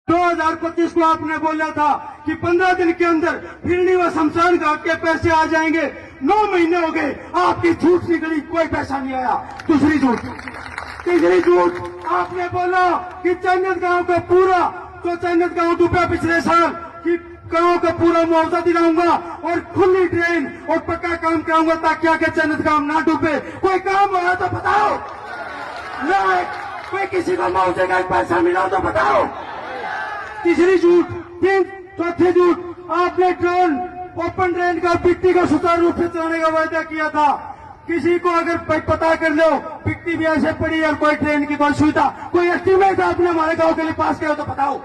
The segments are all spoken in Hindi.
2025 को आपने बोला था कि 15 दिन के अंदर फिरनी व शमशान घाट के पैसे आ जाएंगे। 9 महीने हो गए, आपकी झूठ निकली, कोई पैसा नहीं आया। दूसरी झूठ, तीसरी झूठ, आपने बोला कि चन्नत गांव का पूरा, तो चन्नत गांव डूबा पिछले साल, कि गांव का पूरा मुआवजा दिलाऊंगा और खुली ट्रेन और पक्का काम कराऊंगा ताकि आगे चन्नत गांव ना डूबे। कोई काम हुआ तो बताओ ना, कोई किसी को मुआवजे का पैसा मिला तो बताओ। तीसरी झूठ, चौथी झूठ, आपने ट्रेन, ओपन ट्रेन का बिक्टी को सुचारू रूप से चलाने का वायदा किया था। किसी को अगर पता कर लो बिक्टी भी ऐसे पड़ी और कोई ट्रेन की कोई सुविधा, कोई एस्टीमेट आपने हमारे गांव के लिए पास किया तो बताओ।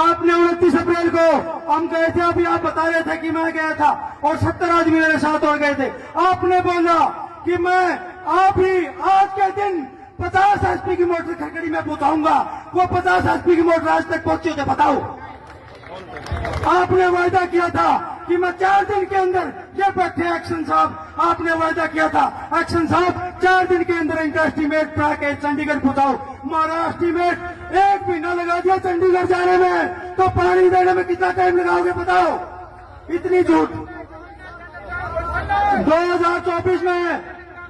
आपने 29 अप्रैल को हम गए थे, अभी आप बता रहे थे कि मैं गया था और 70 आदमी मेरे साथ और गए थे। आपने बोला कि मैं आप ही आज के दिन 50 एचपी की मोटर खड़खड़ी में पहुंचाऊंगा। वो 50 एचपी की मोटर आज तक पहुंची होते बताओ। आपने वायदा किया था कि मैं 4 दिन के अंदर, ये बैठे एक्शन साहब, आपने वायदा किया था एक्शन साहब 4 दिन के अंदर इनका एस्टीमेट के चंडीगढ़ पहुंचाओ। हमारा एस्टीमेट 1 महीना लगा दिया चंडीगढ़ जाने में, तो पानी देने में कितना टाइम लगाओगे बताओ। इतनी झूठ।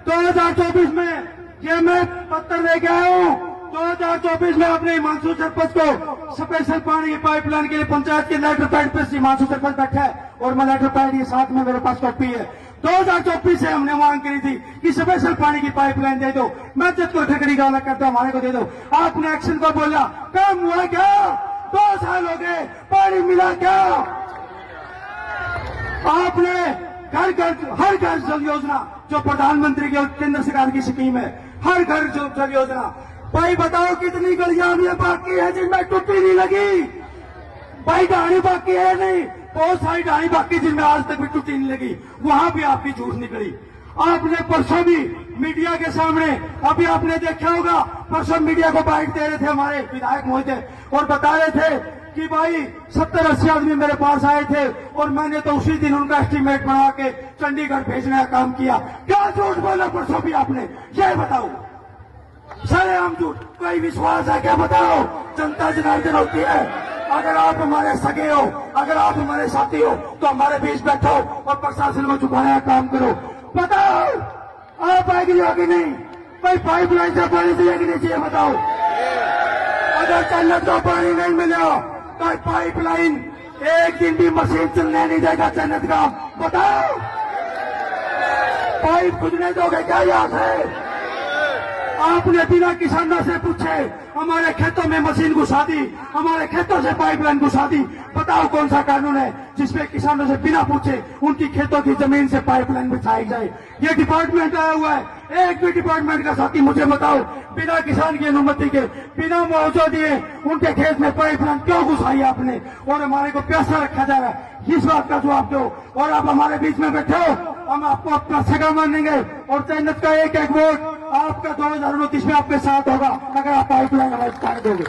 2024 में ये मैं पत्र लेके आया हूँ। 2024 में अपने हिमांशु सरपंच को स्पेशल पानी की पाइपलाइन के लिए पंचायत के लेटर पैड पे हिमांशु सरपंच बैठा है और मैं लेटर पैड ये साथ में मेरे पास कॉपी है। 2024 से हमने मांग करी थी कि स्पेशल पानी की पाइपलाइन दे दो, मैं जब को ठकड़ी गाला करता हूं, हमारे को दे दो। आपने एक्शन को बोला, काम हुआ क्या? 2 साल हो गए, पानी मिला क्या? आपने हर घर जल योजना जो प्रधानमंत्री की और केंद्र सरकार की स्कीम है, हर घर जल योजना, भाई बताओ कितनी गलियां ये बाकी है जिनमें टूटी नहीं लगी? भाई ढाणी बाकी है नहीं, बहुत सारी ढाणी बाकी जिनमें आज तक भी टूटी नहीं लगी। वहां भी आपकी झूठ निकली। आपने परसों भी मीडिया के सामने, अभी आपने देखा होगा, परसों मीडिया को बाइट दे रहे थे हमारे विधायक महोदय और बता रहे थे कि भाई 70-80 आदमी मेरे पास आए थे और मैंने तो उसी दिन उनका एस्टीमेट बना के चंडीगढ़ भेजने का काम किया। क्या झूठ बोला परसों भी आपने, ये बताओ। सारे आम झूठ, कोई विश्वास है क्या बताओ? जनता जनार्दन होती है। अगर आप हमारे सगे हो, अगर आप हमारे साथी हो तो हमारे बीच बैठो और प्रशासन को झुकाने का काम करो। बताओ आप आएगी कि नहीं? भाई पाइपलाइन से पानी चाहिए कि नहीं चाहिए बताओ। अगर चन्नत को पानी नहीं मिला तो पाइपलाइन एक दिन भी मशीन चलने नहीं देगा चन्नत का। बताओ पाइप खुदने दोगे क्या याद है? आपने बिना किसानों से पूछे हमारे खेतों में मशीन घुसा दी, हमारे खेतों से पाइपलाइन घुसा दी। बताओ कौन सा कानून है जिसमें किसानों से बिना पूछे उनकी खेतों की जमीन से पाइपलाइन बिछाई जाए? ये डिपार्टमेंट आया हुआ है, एक भी डिपार्टमेंट का साथी मुझे बताओ बिना किसान की अनुमति के, बिना मुआवजा दिए उनके खेत में पाइपलाइन क्यों घुसाई आपने और हमारे को प्यासा रखा जा रहा है? इस बात का जवाब दो। और आप हमारे बीच में बैठे हो, हम आपको अपना सगा मानेंगे और चन्नत का एक एक वोट आपका 2029 में आपके साथ होगा अगर आप पाइपलाइन हमारे दोगे।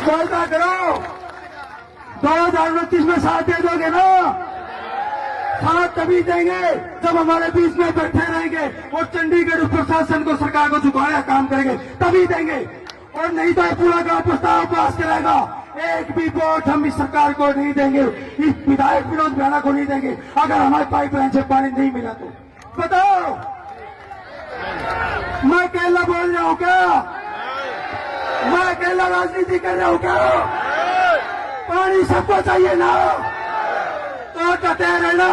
वायदा करो 2029 में साथ दे दोगे ना? साथ तभी देंगे जब हमारे बीच में बैठे रहेंगे और चंडीगढ़ प्रशासन को, सरकार को झुकाने का काम करेंगे, तभी देंगे। और नहीं तो पूरा गांव प्रस्ताव पास करेगा। एक भी वोट हम इस सरकार को नहीं देंगे, इस विधायक विनोद बेहरा को नहीं देंगे अगर हमारे पाइपलाइन से पानी नहीं मिला तो। बताओ मैं अकेला बोल रहा हूं क्या? मैं अकेला राजनीति कर रहा हूं क्या? पानी सबको चाहिए ना, तो कहते रहना।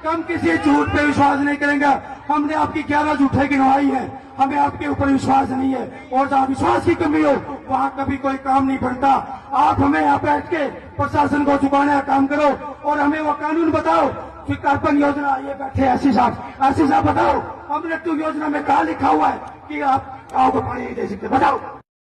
हम किसी झूठ पे विश्वास नहीं करेंगे। हमने आपकी 11 झूठे गिनवाई है, हमें आपके ऊपर विश्वास नहीं है। और जहां विश्वास की कमी हो वहां कभी कोई काम नहीं बनता। आप हमें यहाँ बैठ के प्रशासन को झुकाने का काम करो और हमें वो कानून बताओ कि कार्बन योजना, ये बैठे ऐसी साहब बताओ, अमृत योजना में कहा लिखा हुआ है कि आप गांव को पानी नहीं दे सकते? बताओ।